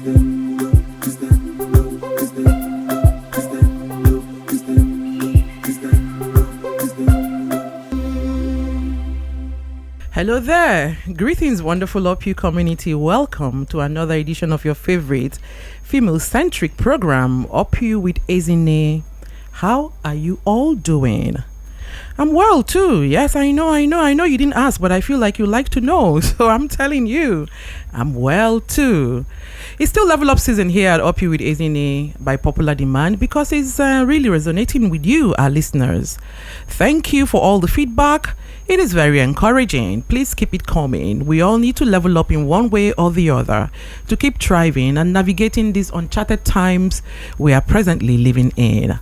Hello there. Greetings, wonderful UP community. Welcome to another edition of your favorite female-centric program, UP with Ezine. How are you all doing? I'm well too. Yes, I know you didn't ask, but I feel like you like to know. So I'm telling you, I'm well too. It's still level up season here at UP with Ezine by popular demand because it's really resonating with you, our listeners. Thank you for all the feedback. It is very encouraging. Please keep it coming. We all need to level up in one way or the other to keep thriving and navigating these uncharted times we are presently living in.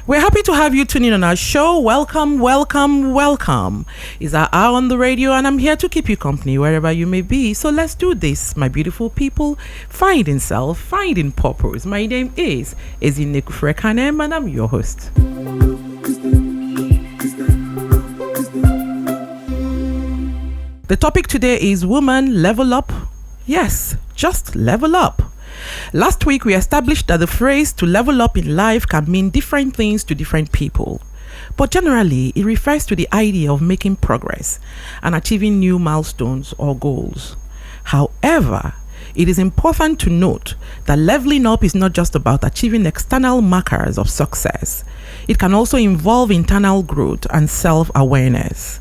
We're happy to have you tune in on our show. Welcome, welcome, welcome. It's our hour on the radio and I'm here to keep you company wherever you may be. So let's do this, my beautiful people. Finding self, finding purpose. My name is Ezine Kufrekanem and I'm your host. The topic today is woman level up. Yes, just level up. Last week we established that the phrase to level up in life can mean different things to different people. But generally, it refers to the idea of making progress and achieving new milestones or goals. However, it is important to note that leveling up is not just about achieving external markers of success. It can also involve internal growth and self-awareness,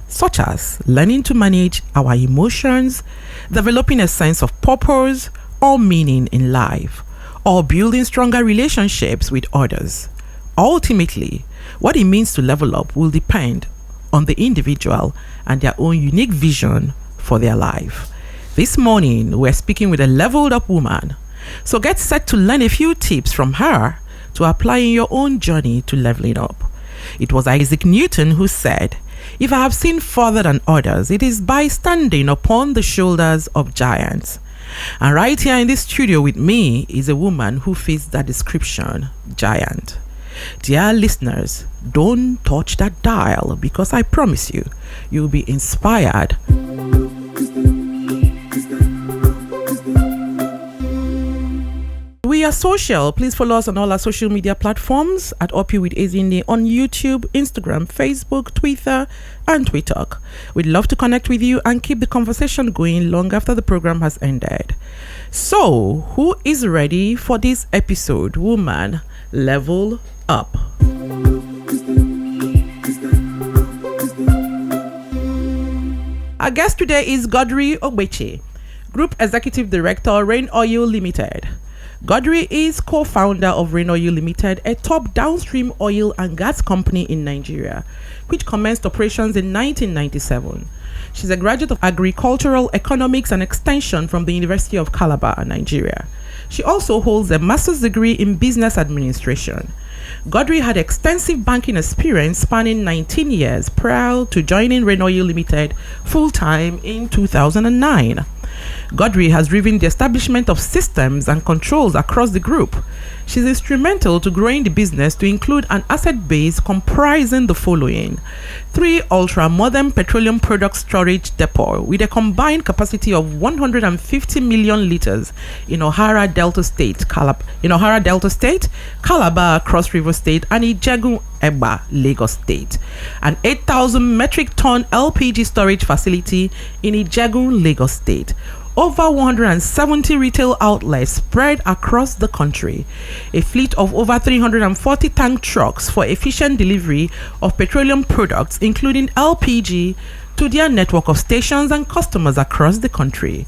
such as learning to manage our emotions, developing a sense of purpose or meaning in life, or building stronger relationships with others. Ultimately, what it means to level up will depend on the individual and their own unique vision for their life. This morning, we're speaking with a leveled up woman. So get set to learn a few tips from her to apply in your own journey to leveling up. It was Isaac Newton who said, "If I have seen further than others, it is by standing upon the shoulders of giants." And right here in this studio with me is a woman who fits that description, giant. Dear listeners, don't touch that dial because I promise you, you'll be inspired. We are social. Please follow us on all our social media platforms at UP with Ezine on YouTube, Instagram, Facebook, Twitter, and TikTok. We'd love to connect with you and keep the conversation going long after the program has ended. So, who is ready for this episode? Woman, level up. Our guest today is Godrey Ogbechie, Group Executive Director, Rainoil Limited. Godrey is co-founder of Rainoil Limited, a top downstream oil and gas company in Nigeria, which commenced operations in 1997. She's a graduate of Agricultural Economics and Extension from the University of Calabar, Nigeria. She also holds a master's degree in business administration. Godrey had extensive banking experience spanning 19 years prior to joining Rainoil Limited full-time in 2009. Godrey has driven the establishment of systems and controls across the group. She's instrumental to growing the business to include an asset base comprising the following: 3 ultra-modern petroleum product storage depot with a combined capacity of 150 million liters in Ohara Delta State, Calabar, Cross River State, and Ijegun Egba, Lagos State. An 8,000 metric ton LPG storage facility in Ijegun, Lagos State. Over 170 retail outlets spread across the country. A fleet of over 340 tank trucks for efficient delivery of petroleum products, including LPG, to their network of stations and customers across the country.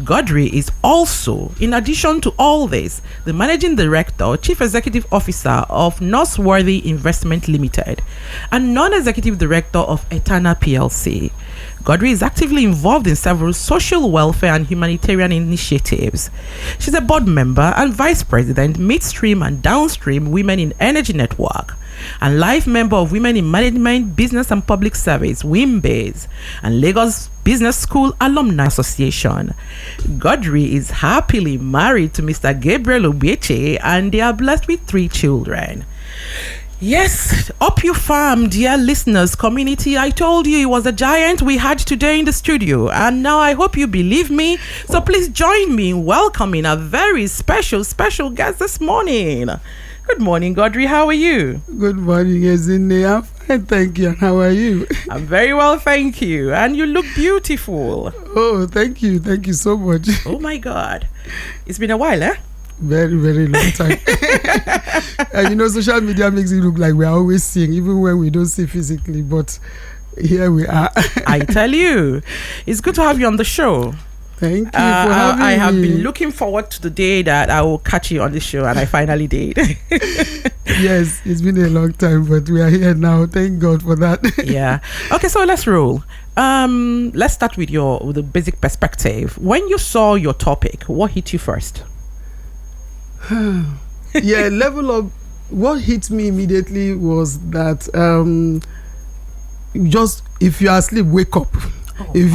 Godrey is also, in addition to all this, the Managing Director, Chief Executive Officer of Northworthy Investment Limited and Non-Executive Director of Etana PLC. Godrey is actively involved in several social welfare and humanitarian initiatives. She's a board member and Vice President, Midstream and Downstream Women in Energy Network, and life member of Women in Management, Business and Public Service, WIMBASE, and Lagos Business School Alumni Association. Godrey is happily married to Mr. Gabriel Ogbechie and they are blessed with 3 children. Yes, up you farm, dear listeners, community. I told you it was a giant we had today in the studio, and now I hope you believe me. So please join me in welcoming a very special guest this morning. Good morning, Godrey. How are you? Good morning, Ezine. I'm fine, thank you. And how are you? I'm very well, thank you. And you look beautiful. Oh, thank you. Thank you so much. Oh my God. It's been a while, eh? Very, very long time. And social media makes it look like we're always seeing, even when we don't see physically. But here we are. I tell you, it's good to have you on the show. Thank you for having me. I have been looking forward to the day that I will catch you on the show, and I finally did. Yes, it's been a long time, but we are here now. Thank God for that. Yeah. Okay, so let's roll. Let's start with the basic perspective. When you saw your topic, what hit you first? Yeah, level up. What hit me immediately was that just if you are asleep, wake up. If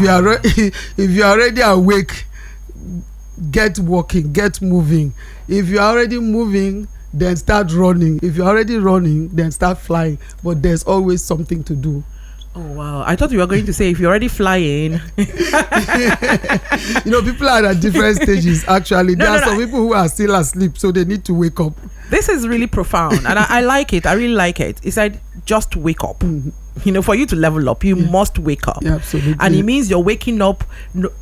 you are already awake, get walking, get moving. If you are already moving, then start running. If you're already running, then start flying. But there's always something to do. Oh wow, I thought you were going to say if you're already flying. People are at different stages. Actually, there are some people who are still asleep, so they need to wake up. This is really profound, and I like it. I really like it. It said just wake up. Mm-hmm. For you to level up, you must wake up. Yeah, absolutely. And it means you're waking up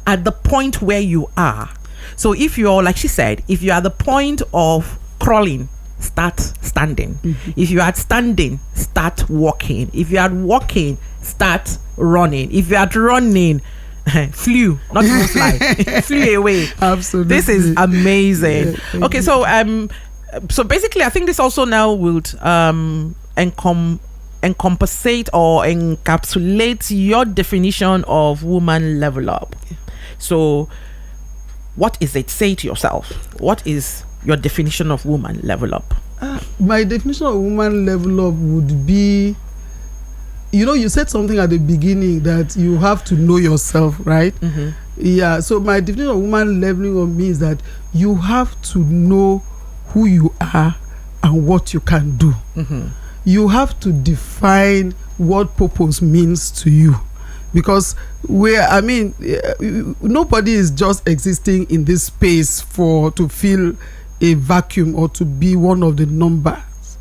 at the point where you are. So if you're, like she said, if you're at the point of crawling, start standing. Mm-hmm. If you're at standing, start walking. If you're at walking, start running. If you're at running, flew, not even fly, flew away. Absolutely. This is amazing. Yeah, okay, so basically I think this also now would encompassate or encapsulate your definition of woman level up. So what is it? Say to yourself, what is your definition of woman level up? My definition of woman level up would be, you said something at the beginning that you have to know yourself, right? Mm-hmm. Yeah, so my definition of woman leveling up means that you have to know who you are and what you can do. Mm-hmm. You have to define what purpose means to you, because nobody is just existing in this space to fill a vacuum or to be one of the numbers.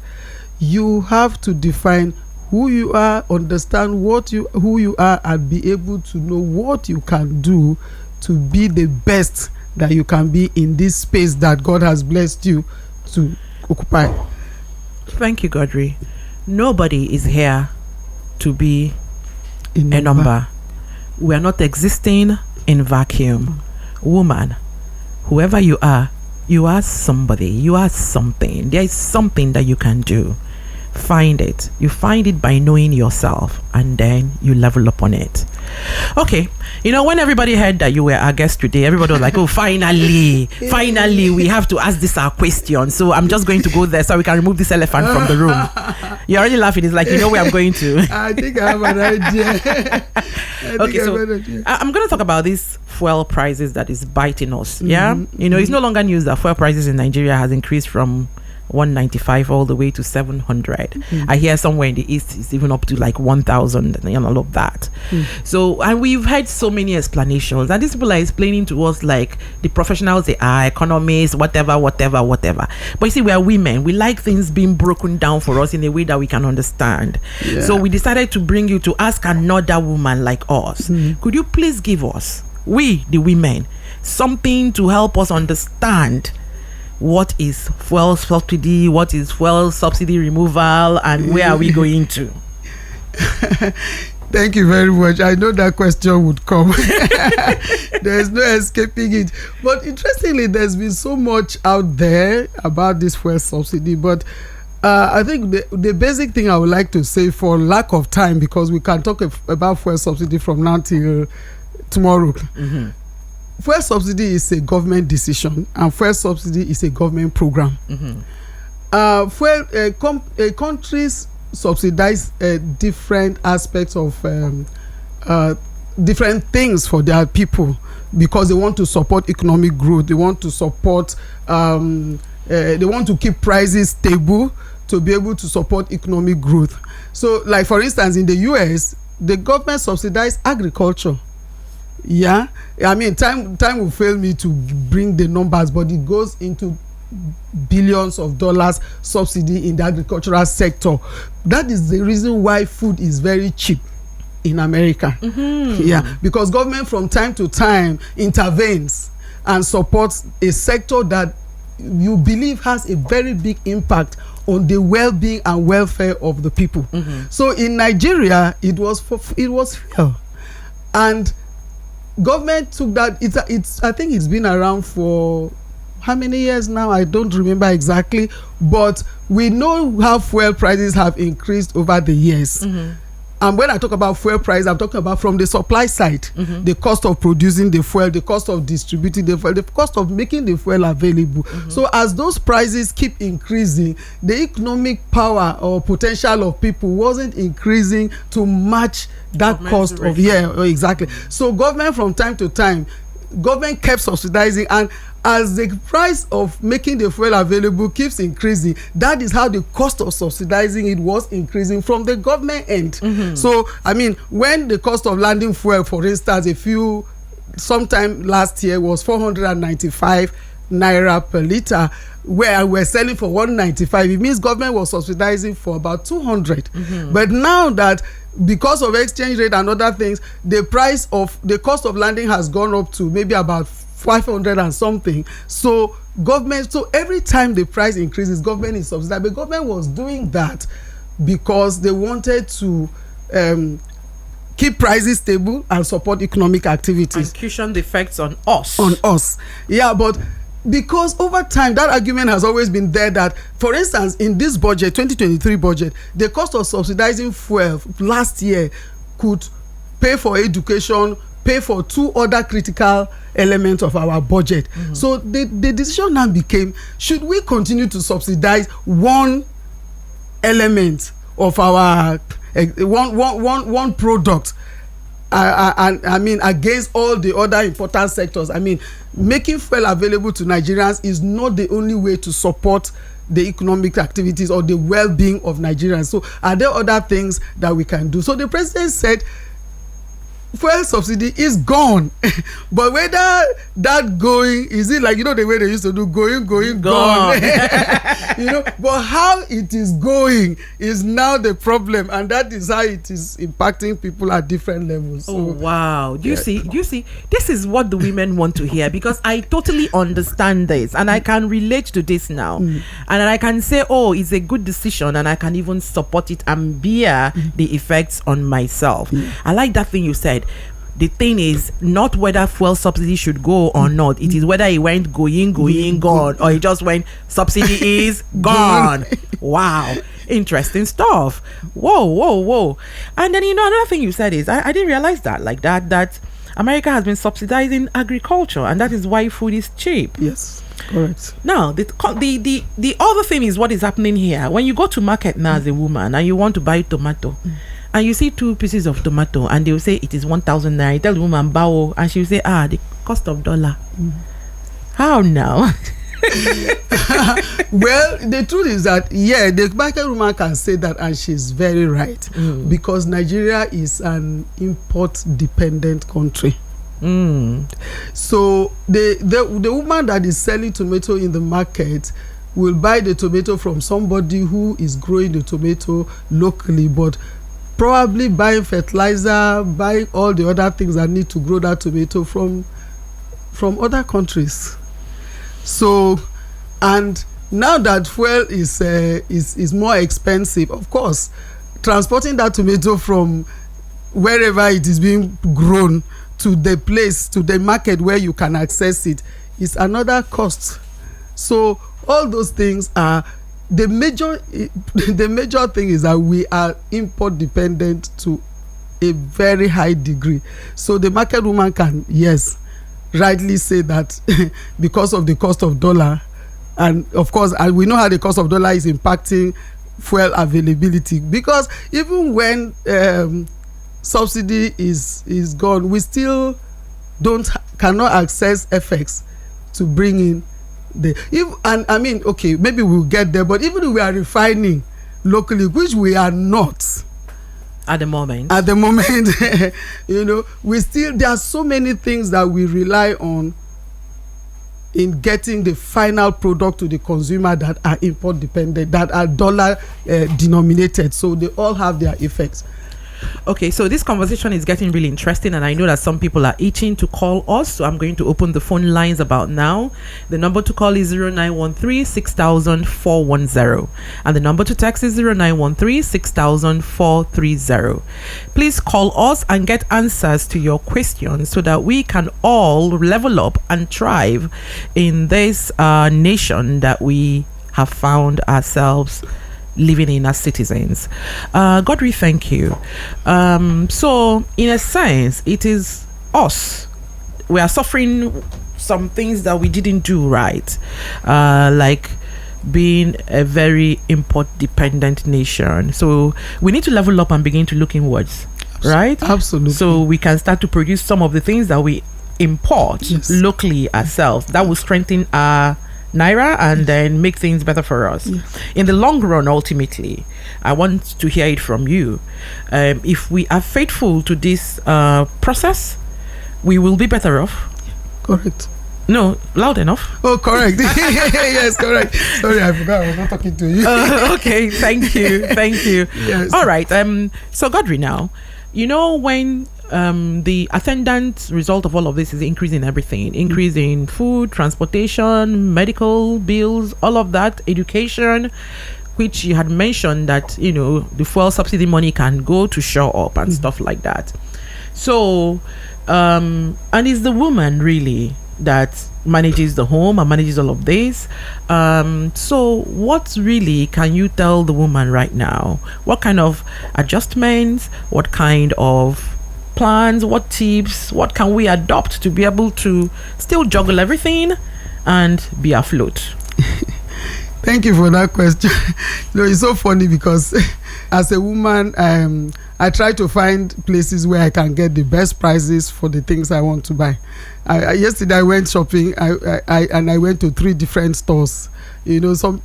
You have to define who you are, understand who you are, and be able to know what you can do to be the best that you can be in this space that God has blessed you to occupy. Thank you, Godrey. Nobody is here to be a number. We are not existing in vacuum. Woman, whoever you are somebody. You are something. There is something that you can do. Find it. You find it by knowing yourself, and then you level up on it. Okay, when everybody heard that you were our guest today, everybody was like, oh, finally we have to ask this our question. So I'm just going to go there so we can remove this elephant from the room. You're already laughing. It's like, where I'm going to. I think I have an idea. Okay, so I'm going to talk about these fuel prices that is biting us. Yeah, it's no longer news that fuel prices in Nigeria has increased from 195 all the way to 700. I hear somewhere in the east it's even up to like 1,000 and all of that. So, and we've had so many explanations, and these people are explaining to us like the professionals they are, economists, whatever. But you see, we are women, we like things being broken down for us in a way that we can understand. So we decided to bring you to ask another woman like us. Could you please give us, we the women, something to help us understand what is fuel subsidy, what is fuel subsidy removal, and where are we going to? Thank you very much. I know that question would come. There's no escaping it. But interestingly, there's been so much out there about this fuel subsidy. But I think the basic thing I would like to say, for lack of time, because we can talk about fuel subsidy from now till tomorrow. Fuel subsidy is a government decision, and fuel subsidy is a government program. Countries subsidize different aspects of different things for their people, because they want to support economic growth. They want to support they want to keep prices stable to be able to support economic growth. So like for instance in the US, the government subsidized agriculture. Yeah, I mean time will fail me to bring the numbers, but it goes into billions of dollars subsidy in the agricultural sector. That is the reason why food is very cheap in America. Yeah, because government from time to time intervenes and supports a sector that you believe has a very big impact on the well-being and welfare of the people. So in Nigeria, it was fuel, and government took that. It's I think it's been around for how many years now? I don't remember exactly, but we know how fuel prices have increased over the years. And when I talk about fuel price, I'm talking about from the supply side, the cost of producing the fuel, the cost of distributing the fuel, the cost of making the fuel available. So as those prices keep increasing, the economic power or potential of people wasn't increasing to match that cost of, exactly. So government from time to time, government kept subsidizing, and as the price of making the fuel available keeps increasing, that is how the cost of subsidizing it was increasing from the government end. So I mean, when the cost of landing fuel, for instance, sometime last year was 495 naira per liter, where we're selling for 195, it means government was subsidizing for about 200. But now that because of exchange rate and other things, the cost of landing has gone up to maybe about 500 and something. So every time the price increases, government is subsidized. But government was doing that because they wanted to keep prices stable and support economic activities and cushion the effects on us. Yeah, but because over time that argument has always been there that, for instance, in this budget, 2023 budget, the cost of subsidizing fuel last year could pay for education, pay for two other critical elements of our budget. So the decision now became, should we continue to subsidize one element of our one product, and I mean against all the other important sectors? I mean, making fuel available to Nigerians is not the only way to support the economic activities or the well-being of Nigerians. So are there other things that we can do? So the president said fuel subsidy is gone. But whether that going, is it like, the way they used to do, going gone. But how it is going is now the problem, and that is how it is impacting people at different levels. So, wow. Do you see this is what the women want to hear, because I totally understand this and I can relate to this now, and I can say, it's a good decision, and I can even support it and bear the effects on myself. I like that thing you said. The thing is not whether fuel subsidy should go or not. It is whether it went gone, or it just went subsidy is gone. Wow. Interesting stuff. Whoa. And then, another thing you said is, I didn't realize that America has been subsidizing agriculture, and that is why food is cheap. Yes, correct. Now, the other thing is what is happening here. When you go to market now as a woman and you want to buy tomato, and you see 2 pieces of tomato and they will say it is 1,000 naira. You tell the woman bow, and she will say, the cost of dollar. How now? Well, the truth is that, the market woman can say that, and she's very right, because Nigeria is an import dependent country. So the woman that is selling tomato in the market will buy the tomato from somebody who is growing the tomato locally, but probably buying fertilizer, buying all the other things that need to grow that tomato from other countries. So, and now that fuel is more expensive, of course, transporting that tomato from wherever it is being grown to the market where you can access it is another cost. So all those things are the major thing is that we are import dependent to a very high degree. So the market woman can, rightly say that because of the cost of dollar, and of course, and we know how the cost of dollar is impacting fuel availability, because even when subsidy is gone, we still cannot access FX to bring in And I mean, okay, maybe we'll get there, but even if we are refining locally, which we are not at the moment, there are so many things that we rely on in getting the final product to the consumer that are import dependent, that are dollar denominated, so they all have their effects. Okay, so this conversation is getting really interesting, and I know that some people are itching to call us, so I'm going to open the phone lines about now. The number to call is 0913 6000 410, and the number to text is 0913 6000 430. Please call us and get answers to your questions so that we can all level up and thrive in this nation that we have found ourselves living in as citizens. Godrey, thank you. So in a sense, it is us. We are suffering some things that we didn't do right, like being a very import dependent nation. So we need to level up and begin to look inwards, right? Absolutely. So we can start to produce some of the things that we import locally ourselves. That will strengthen our Naira and then make things better for us. In the long run, ultimately, I want to hear it from you. If we are faithful to this process, we will be better off. Correct. No, loud enough. Oh, correct. Yes, correct. Sorry, I forgot I was not talking to you. Okay, thank you. Yes. All right. So Godrey, now, when the attendant result of all of this is increase in everything, increase in food, transportation, medical bills, all of that, education, which you had mentioned that the fuel subsidy money can go to show up and stuff like that. So and it's the woman really that manages the home and manages all of this. So what really can you tell the woman right now? What kind of adjustments, what kind of plans, what tips, what can we adopt to be able to still juggle everything and be afloat? Thank you for that question. It's so funny because as a woman, I try to find places where I can get the best prices for the things I want to buy. Yesterday I went shopping. I went to 3 different stores.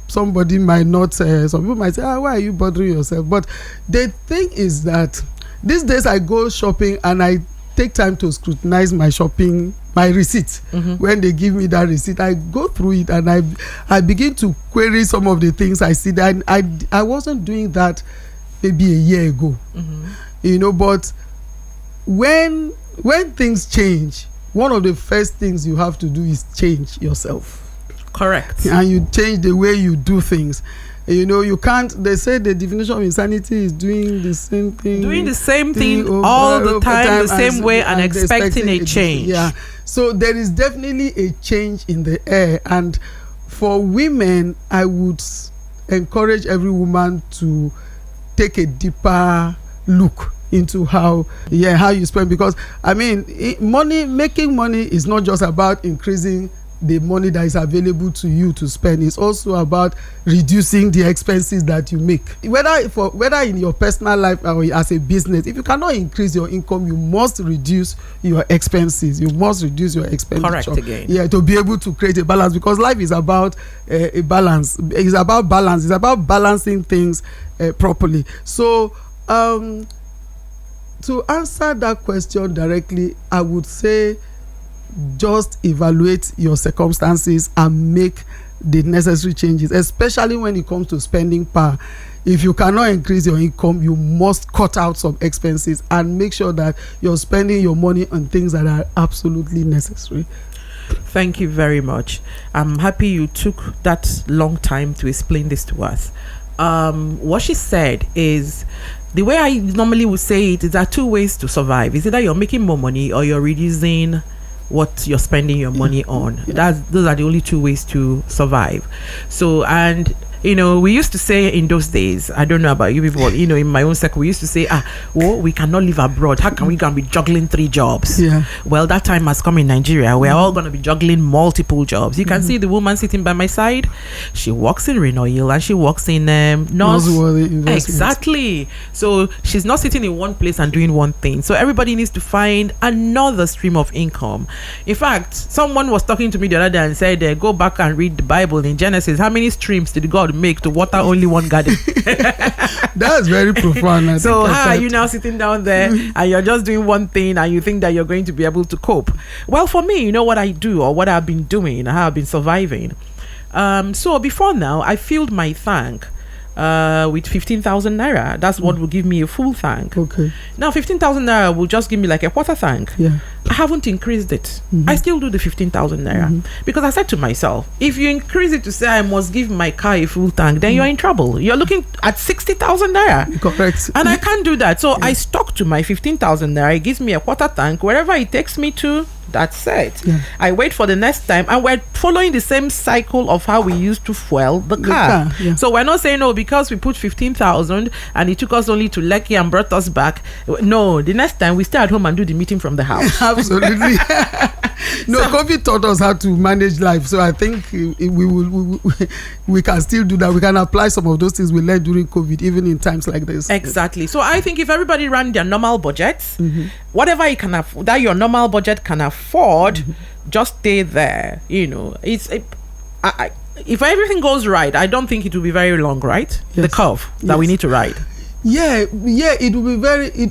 Somebody might not. Some people might say, "Why are you bothering yourself?" But the thing is that these days I go shopping and I take time to scrutinize my receipt. When they give me that receipt, I go through it and I begin to query some of the things I see. That I wasn't doing that maybe a year ago. But when things change, one of the first things you have to do is change yourself. Correct. And you change the way you do things. You can't. They say the definition of insanity is doing the same thing all the time, the same way, and expecting a change. Yeah. So there is definitely a change in the air, and for women, I would encourage every woman to take a deeper look into how you spend, because making money is not just about increasing the money that is available to you to spend. It's also about reducing the expenses that you make, whether in your personal life or as a business. If you cannot increase your income, you must reduce your expenses. You must reduce your expenditure. Correct again. To be able to create a balance, because life is about a balance. It's about balance. It's about balancing things properly. So to answer that question directly, I would say just evaluate your circumstances and make the necessary changes, especially when it comes to spending power. If you cannot increase your income, you must cut out some expenses and make sure that you're spending your money on things that are absolutely necessary. Thank you very much. I'm happy you took that long time to explain this to us. What she said is, the way I normally would say it is, there are 2 ways to survive. It's either you're making more money or you're reducing what you're spending your money on. Those are the only 2 ways to survive. So, and We used to say in those days, I don't know about you people, in my own circle, we used to say, we cannot live abroad. How can we go and be juggling 3 jobs? Yeah. Well, that time has come in Nigeria. We're all going to be juggling multiple jobs. You can see the woman sitting by my side. She works in Rainoil and she works in North. Exactly. So she's not sitting in one place and doing one thing. So everybody needs to find another stream of income. In fact, someone was talking to me the other day and said, go back and read the Bible in Genesis. How many streams did God make to water only one garden? That's very profound. So how are you now sitting down there and you're just doing one thing and you think that you're going to be able to cope? Well, for me, what I do or what I've been doing, how I've been surviving. So before now, I filled my tank with 15,000 naira. That's what will give me a full tank. Okay. Now 15,000 naira will just give me like a quarter tank. Yeah. I haven't increased it. I still do the 15,000 naira because I said to myself, if you increase it to say I must give my car a full tank, then you're in trouble. You're looking at 60,000 naira. Correct. And I can't do that. So I stuck to my 15,000 naira. It gives me a quarter tank wherever it takes me to. That's it. Yeah. I wait for the next time, and we're following the same cycle of how we used to fuel the car. Yeah. So we're not saying, no, because we put 15,000 and it took us only to Lekki and brought us back. No, the next time we stay at home and do the meeting from the house. Absolutely. No, COVID taught us how to manage life, so I think we can still do that. We can apply some of those things we learned during COVID, even in times like this. Exactly. So I think if everybody ran their normal budgets, whatever you can that your normal budget can afford, just stay there. It's if everything goes right, I don't think it will be very long, right? Yes. The curve that we need to ride. Yeah, it will be very.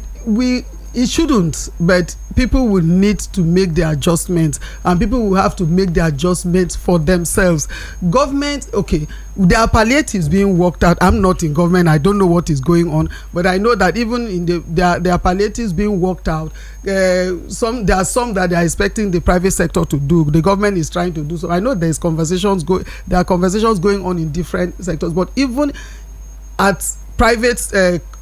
It shouldn't, but people will need to make the adjustments, and people will have to make the adjustments for themselves. Government, okay, there are palliatives being worked out. I'm not in government, I don't know what is going on, but I know that even in there are palliatives being worked out. There are some that they are expecting the private sector to do. The government is trying to do so. I know there are conversations going on in different sectors, but even at private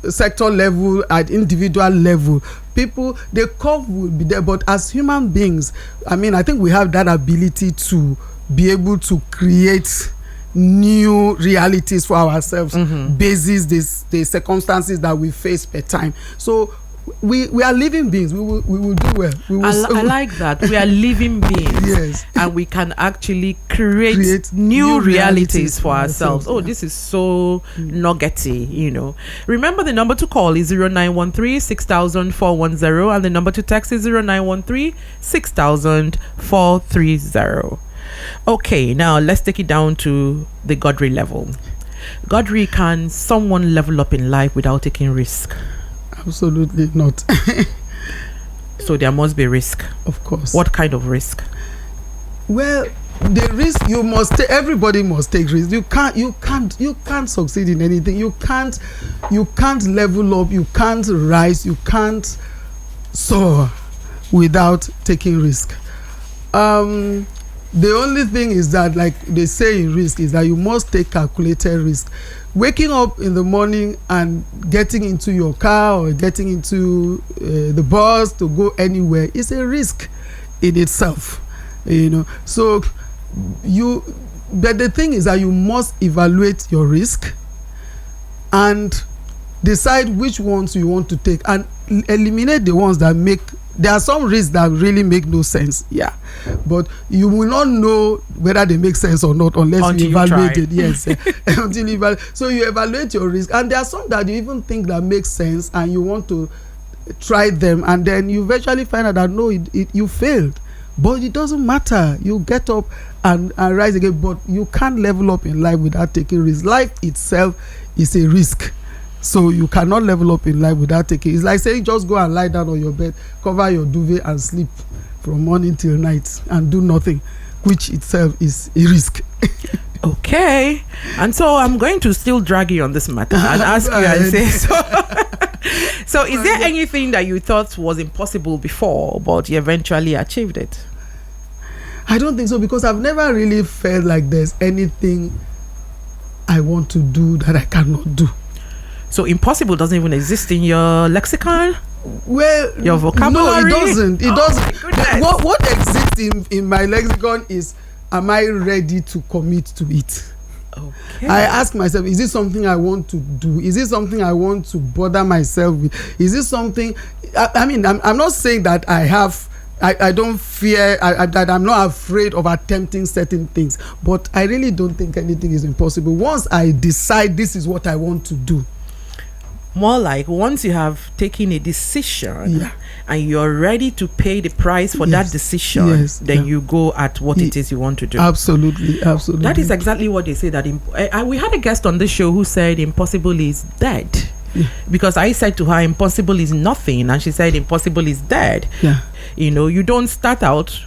sector level, at individual level, people, the curve will be there. But as human beings, I think we have that ability to be able to create new realities for ourselves, basis the circumstances that we face per time. So we are living beings. We will do well. I like that. We are living beings. Yes. And we can actually create new realities for ourselves. Oh, this is so nuggety, Remember, the number to call is 0913 6000 410, and the number to text is 0913 6000 430. Okay, now let's take it down to the Godrey level. Godrey, can someone level up in life without taking risk? Absolutely not. So there must be risk. Of course. What kind of risk? Well, the risk you must take. Everybody must take risk. You can't succeed in anything. You can't level up. You can't rise. You can't soar without taking risk. The only thing is that, like they say in risk, is that you must take calculated risk. Waking up in the morning and getting into your car or getting into the bus to go anywhere is a risk in itself, So but the thing is that you must evaluate your risk and decide which ones you want to take and eliminate the ones that make. There are some risks that really make no sense, but you will not know whether they make sense or not until you evaluate it. Yes. Until you evaluate. So you evaluate your risk, and there are some that you even think that make sense and you want to try them, and then you eventually find out that no, you failed. But it doesn't matter. You get up and rise again, but you can't level up in life without taking risks. Life itself is a risk. So you cannot level up in life without taking. It's like saying just go and lie down on your bed, cover your duvet and sleep from morning till night and do nothing, which itself is a risk. Okay. And so I'm going to still drag you on this matter and ask you and say so. So is there anything that you thought was impossible before but you eventually achieved it? I don't think so, because I've never really felt like there's anything I want to do that I cannot do. So impossible doesn't even exist in your lexicon? Well, your vocabulary? No, it doesn't. It doesn't. My goodness. What exists in my lexicon is, am I ready to commit to it? Okay. I ask myself, is this something I want to do? Is this something I want to bother myself with? Is this something, I mean, I'm not saying that I don't fear, that I'm not afraid of attempting certain things, but I really don't think anything is impossible. Once I decide this is what I want to do. More like once you have taken a decision and you're ready to pay the price for that decision, then you go at what it is you want to do. Absolutely. That is exactly what they say. That we had a guest on this show who said impossible is dead. Because I said to her, impossible is nothing, and she said impossible is dead. You don't start out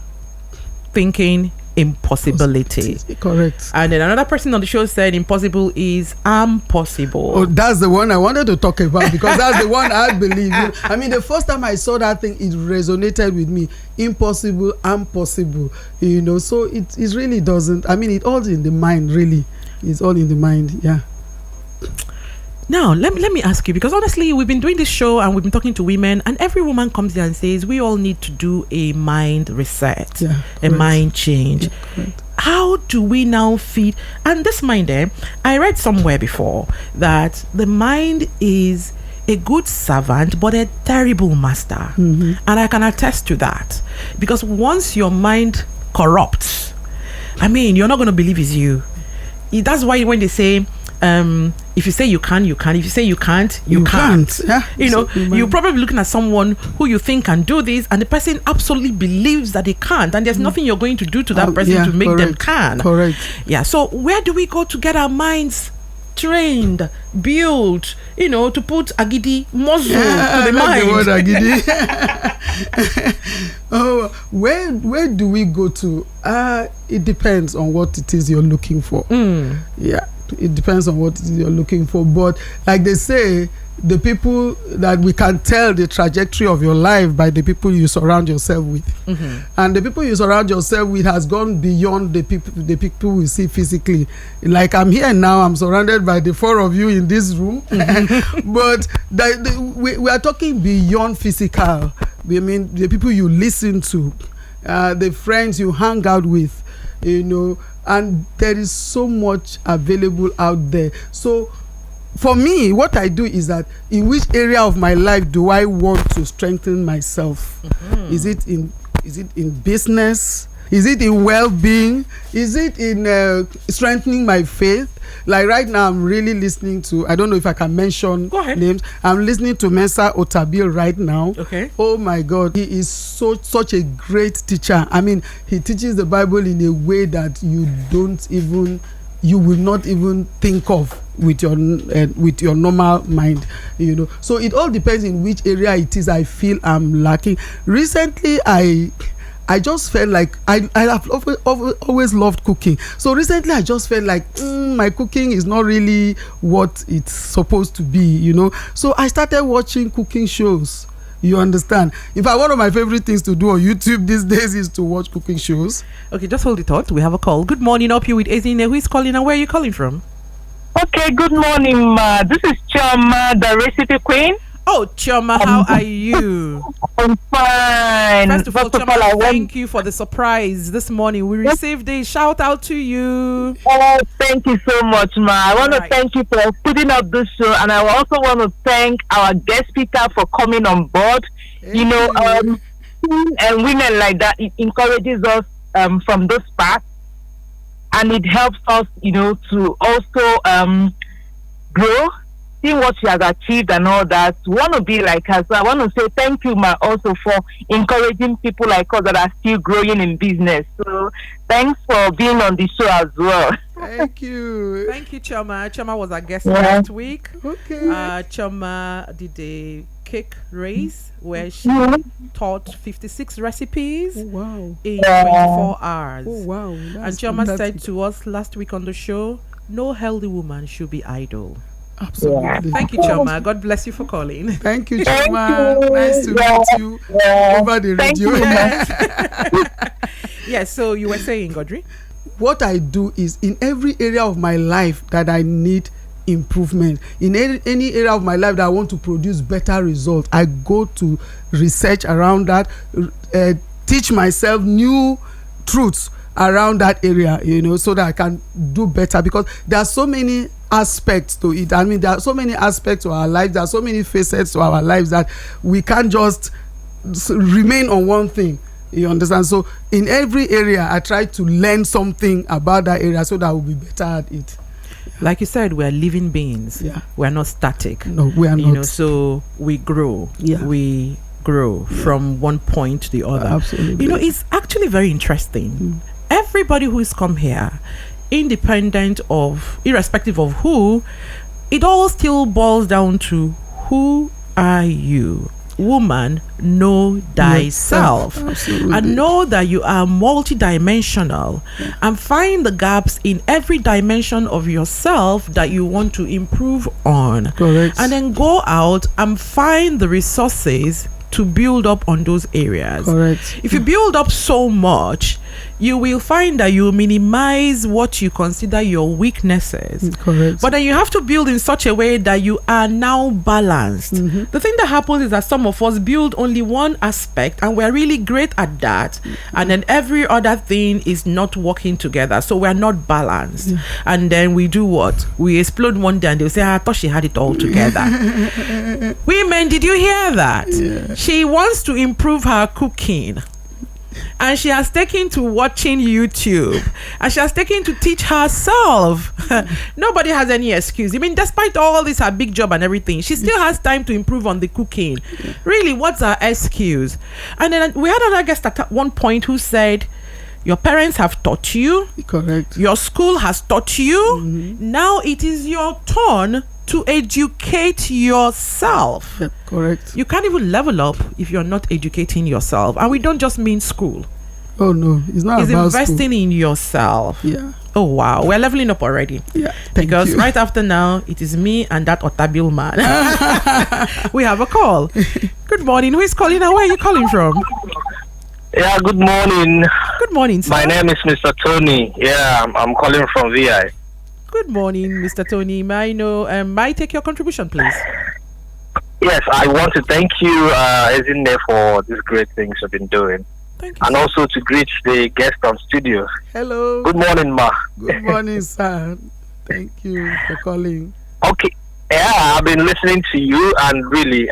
thinking impossibility. Correct. And then another person on the show said impossible is impossible. Oh, that's the one I wanted to talk about, because that's the one I believe. I mean, the first time I saw that thing, it resonated with me. Impossible, impossible. So it really doesn't. I mean, it all in the mind, really. It's all in the mind. Now, let me ask you, because honestly, we've been doing this show and we've been talking to women, and every woman comes here and says we all need to do a mind reset, a mind change. How do we now feed? And this mind, I read somewhere before that the mind is a good servant but a terrible master. And I can attest to that, because once your mind corrupts, I mean, you're not going to believe it's you. That's why when they say, if you say you can, you can. If you say you can't, you can't. You're probably looking at someone who you think can do this, and the person absolutely believes that they can't, and there's nothing you're going to do to that person to make them can. Correct. So where do we go to get our minds trained, built, to put agidi muscle to the mind? Where do we go to? It depends on what it is you're looking for. It depends on what it is you're looking for. But like they say, the people that we can tell the trajectory of your life by the people you surround yourself with. And the people you surround yourself with has gone beyond the people we see physically. Like I'm here now, I'm surrounded by the four of you in this room. But we are talking beyond physical. I mean, the people you listen to, the friends you hang out with, and there is so much available out there. So for me, what I do is that, in which area of my life do I want to strengthen myself? Is it in business? Is it in well-being? Is it in strengthening my faith? Like right now, I'm really listening to, I don't know if I can mention names. I'm listening to Mensa Otabil right now. Okay. Oh my God, he is such a great teacher. I mean, he teaches the Bible in a way that you will not even think of with your normal mind. So it all depends in which area it is I feel I'm lacking. Recently, I just felt like I have always loved cooking. So recently I just felt like my cooking is not really what it's supposed to be, So I started watching cooking shows. You understand? In fact, one of my favorite things to do on YouTube these days is to watch cooking shows. Okay, just hold the thought. We have a call. Good morning, up you with Ezine. Who is calling and where are you calling from? Okay, good morning, ma. This is Chioma, the recipe queen. Oh, Chioma, how are you? I'm fine. First of all, Chioma, thank you for the surprise this morning. We received a shout out to you. Oh, thank you so much, ma. I want to thank you for putting up this show, and I also want to thank our guest speaker for coming on board. And women like that, it encourages us from this path, and it helps us, to also grow. What she has achieved and all that, want to be like her. So I want to say thank you, ma, also for encouraging people like us that are still growing in business. So thanks for being on the show as well. Thank you. Thank you, Choma. Choma was our guest last week. Okay. Choma did a cake race where she taught 56 recipes in 24 hours. Oh wow! And Choma said to us last week on the show, no healthy woman should be idle. Absolutely. Thank you, Choma. God bless you for calling. Thank you, Choma. Nice to meet you over the radio. Yes, so you were saying, Godrey? What I do is, in every area of my life that I need improvement, in any area of my life that I want to produce better results, I go to research around that, teach myself new truths around that area, so that I can do better, because there are so many aspects to it. I mean, there are so many aspects to our lives, there are so many facets to our lives that we can't just remain on one thing. You understand? So in every area, I try to learn something about that area so that I will be better at it. Like you said, we're living beings. Yeah. We're not static. No, we are not. So we grow. Yeah. We grow from one point to the other. Absolutely. It's actually very interesting. Everybody who has come here, irrespective of who, it all still boils down to, who are you? Woman, know thyself. Absolutely. And know that you are multidimensional, and find the gaps in every dimension of yourself that you want to improve on. Correct. And then go out and find the resources to build up on those areas. Correct. If you build up so much, you will find that you minimize what you consider your weaknesses. Correct. But then you have to build in such a way that you are now balanced. The thing that happens is that some of us build only one aspect, and we're really great at that, and then every other thing is not working together, so we're not balanced. And then we do what? We explode one day and they'll say, I thought she had it all together. Women, did you hear that? She wants to improve her cooking, and she has taken to watching YouTube, and she has taken to teach herself. Nobody has any excuse. I mean, despite all this, her big job and everything, she still has time to improve on the cooking. Really, what's her excuse? And then we had another guest at one point who said, your parents have taught you. Correct. Your school has taught you. Now it is your turn to educate yourself. Yeah, correct. You can't even level up if you're not educating yourself. And we don't just mean school. Oh no, it's not It's about investing in yourself. Yeah. Oh wow, we're leveling up already. Yeah. Because you. right after now, it is me and that Otabil man. We have a call. Good morning. Who is calling and where are you calling from? Yeah, good morning. Good morning, sir. My name is Mr. Tony. Yeah, I'm calling from VI. Good morning, Mr. Tony. May I know, may I take your contribution, please? Yes, I want to thank you, Ezinne, for these great things you've been doing. Thank you. And also to greet the guest on studio. Hello. Good morning, Ma. Good morning, sir. Thank you for calling. Okay. Yeah, I've been listening to you, and really,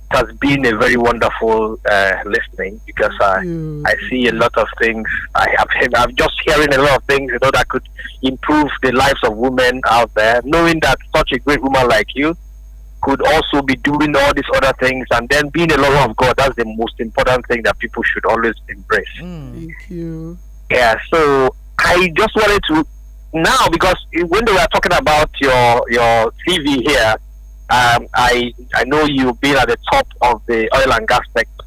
it has been a very wonderful listening, because I see a lot of things. I'm just hearing a lot of things, that could improve the lives of women out there. Knowing that such a great woman like you could also be doing all these other things, and then being a lover of God. That's the most important thing that people should always embrace. Thank you. Yeah. So I just wanted to now, because when they were talking about your CV here. I know you've been at the top of the oil and gas sector,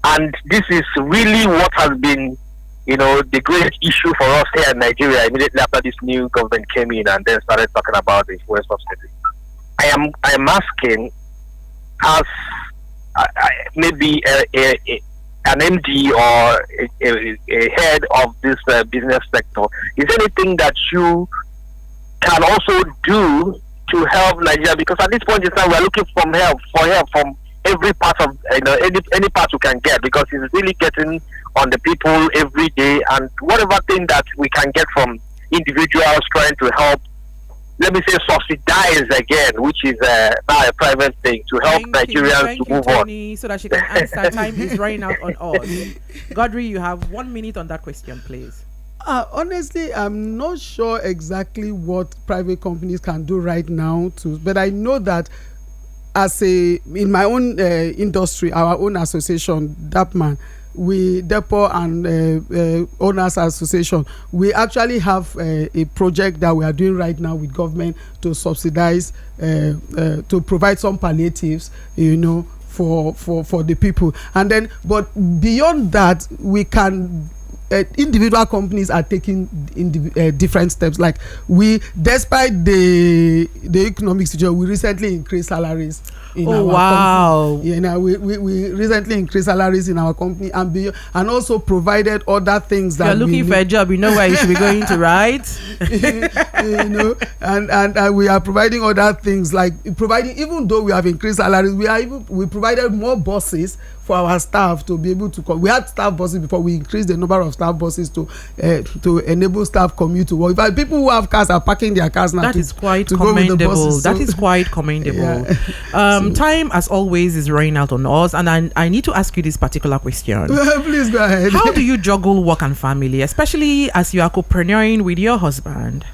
and this is really what has been, the great issue for us here in Nigeria immediately after this new government came in and then started talking about the fuel subsidy. I am asking, as maybe an MD or a head of this business sector, is there anything that you can also do to help Nigeria? Because at this point in time, we're looking for help from every part of any part we can get, because it's really getting on the people every day, and whatever thing that we can get from individuals trying to help, let me say, subsidize again, which is now a private thing, to help Nigerians to move Tony, on. So that she can answer. Time is running out on us. Godrey, you have 1 minute on that question, please. Honestly, I'm not sure exactly what private companies can do right now, but I know that in my own industry, our own association, DAPMAN, we Depot and Owners Association, we actually have a project that we are doing right now with government to subsidize, to provide some palliatives, for the people. And then, but beyond that, we can. Individual companies are taking different steps. Like despite the economic situation, we recently increased salaries in our company. We recently increased salaries in our company, and also provided other things that you're looking for a job. You know where you should be going to, right? And we are providing other things, like providing. Even though we have increased salaries, we provided more buses for our staff to be able to come. We had staff buses before. We increased the number of staff buses to enable staff commute to work. In fact, people who have cars are parking their cars now. That is quite commendable. That is quite commendable. Time, as always, is running out on us, and I need to ask you this particular question. Please go ahead. How do you juggle work and family, especially as you are co-parenting with your husband?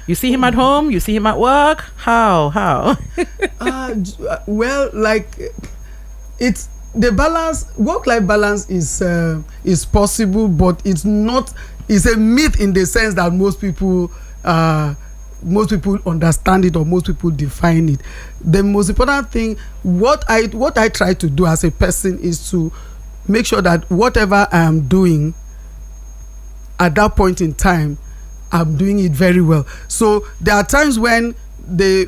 You see him at home, you see him at work. How? Well, like it's the balance. Work-life balance is possible, but it's not. It's a myth in the sense that most people understand it or most people define it. The most important thing, what I try to do as a person is to make sure that whatever I am doing at that point in time, I'm doing it very well. So there are times when the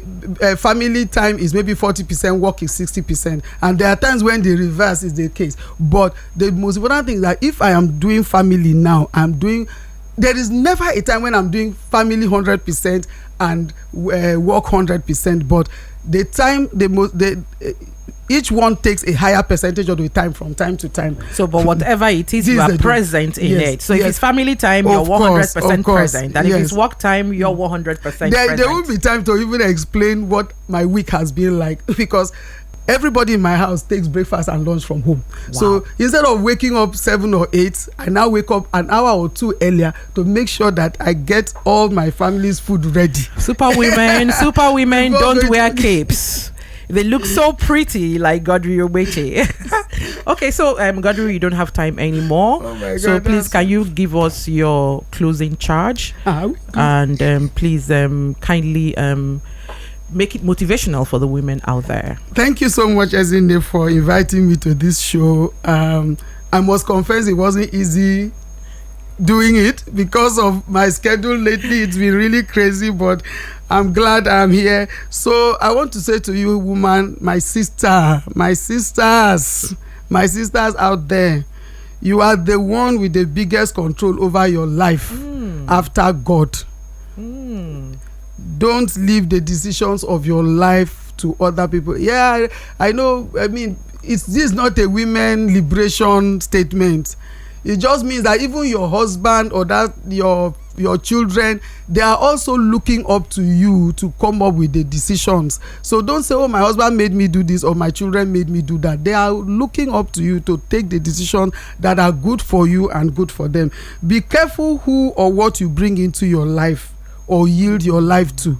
family time is maybe 40%, work is 60%, and there are times when the reverse is the case. But the most important thing is that if I am doing family now, there is never a time when I'm doing family 100% and work 100%. But the time each one takes a higher percentage of the time from time to time. So, but whatever it is, you are present in it. So, if it's family time, you're 100% present. And if it's work time, you're 100% present. There won't be time to even explain what my week has been like, because everybody in my house takes breakfast and lunch from home. Wow. So, instead of waking up 7 or 8, I now wake up an hour or 2 earlier to make sure that I get all my family's food ready. Super women don't wear capes. They look so pretty, like Godrey Ogbechie. Okay, so Godrey, you don't have time anymore. Oh my God, so please, can you give us your closing charge? And please kindly make it motivational for the women out there. Thank you so much, Ezine, for inviting me to this show. I must confess it wasn't easy doing it because of my schedule lately. It's been really crazy, but I'm glad I'm here. So I want to say to you, woman, my sisters out there, you are the one with the biggest control over your life after God. Don't leave the decisions of your life to other people. Yeah, I know. I mean, this is not a women liberation statement. It just means that even your husband or that your children, they are also looking up to you to come up with the decisions. So don't say, oh, my husband made me do this or my children made me do that. They are looking up to you to take the decisions that are good for you and good for them. Be careful who or what you bring into your life or yield your life to,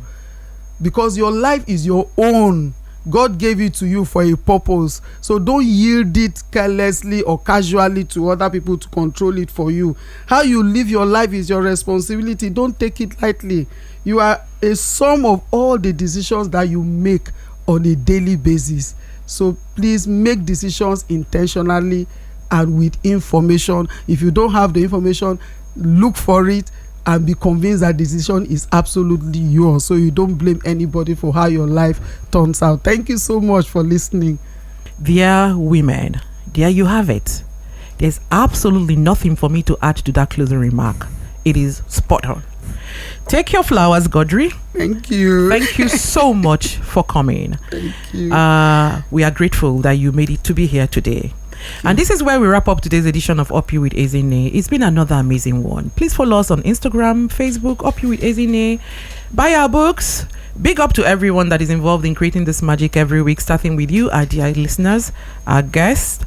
because your life is your own. God gave it to you for a purpose. So don't yield it carelessly or casually to other people to control it for you. How you live your life is your responsibility. Don't take it lightly. You are a sum of all the decisions that you make on a daily basis. So please make decisions intentionally and with information. If you don't have the information, look for it and be convinced that decision is absolutely yours, so you don't blame anybody for how your life turns out. Thank you so much for listening. Dear women, there you have it. There's absolutely nothing for me to add to that closing remark. It is spot on. Take your flowers, Godrey. Thank you. Thank you so much for coming. Thank you. We are grateful that you made it to be here today. And this is where we wrap up today's edition of Up You with Ezine. It's been another amazing one. Please follow us on Instagram, Facebook, Up You with Ezine. Buy our books. Big up to everyone that is involved in creating this magic every week, starting with you, our dear listeners, our guests,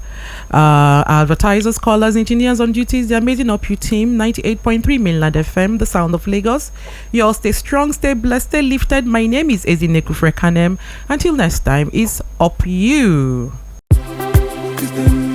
our advertisers, callers, engineers on duties, the amazing Up You team, 98.3 Mainland FM, the sound of Lagos. You all stay strong, stay blessed, stay lifted. My name is Ezine Kufre Kanem. Until next time, it's Up You. Is the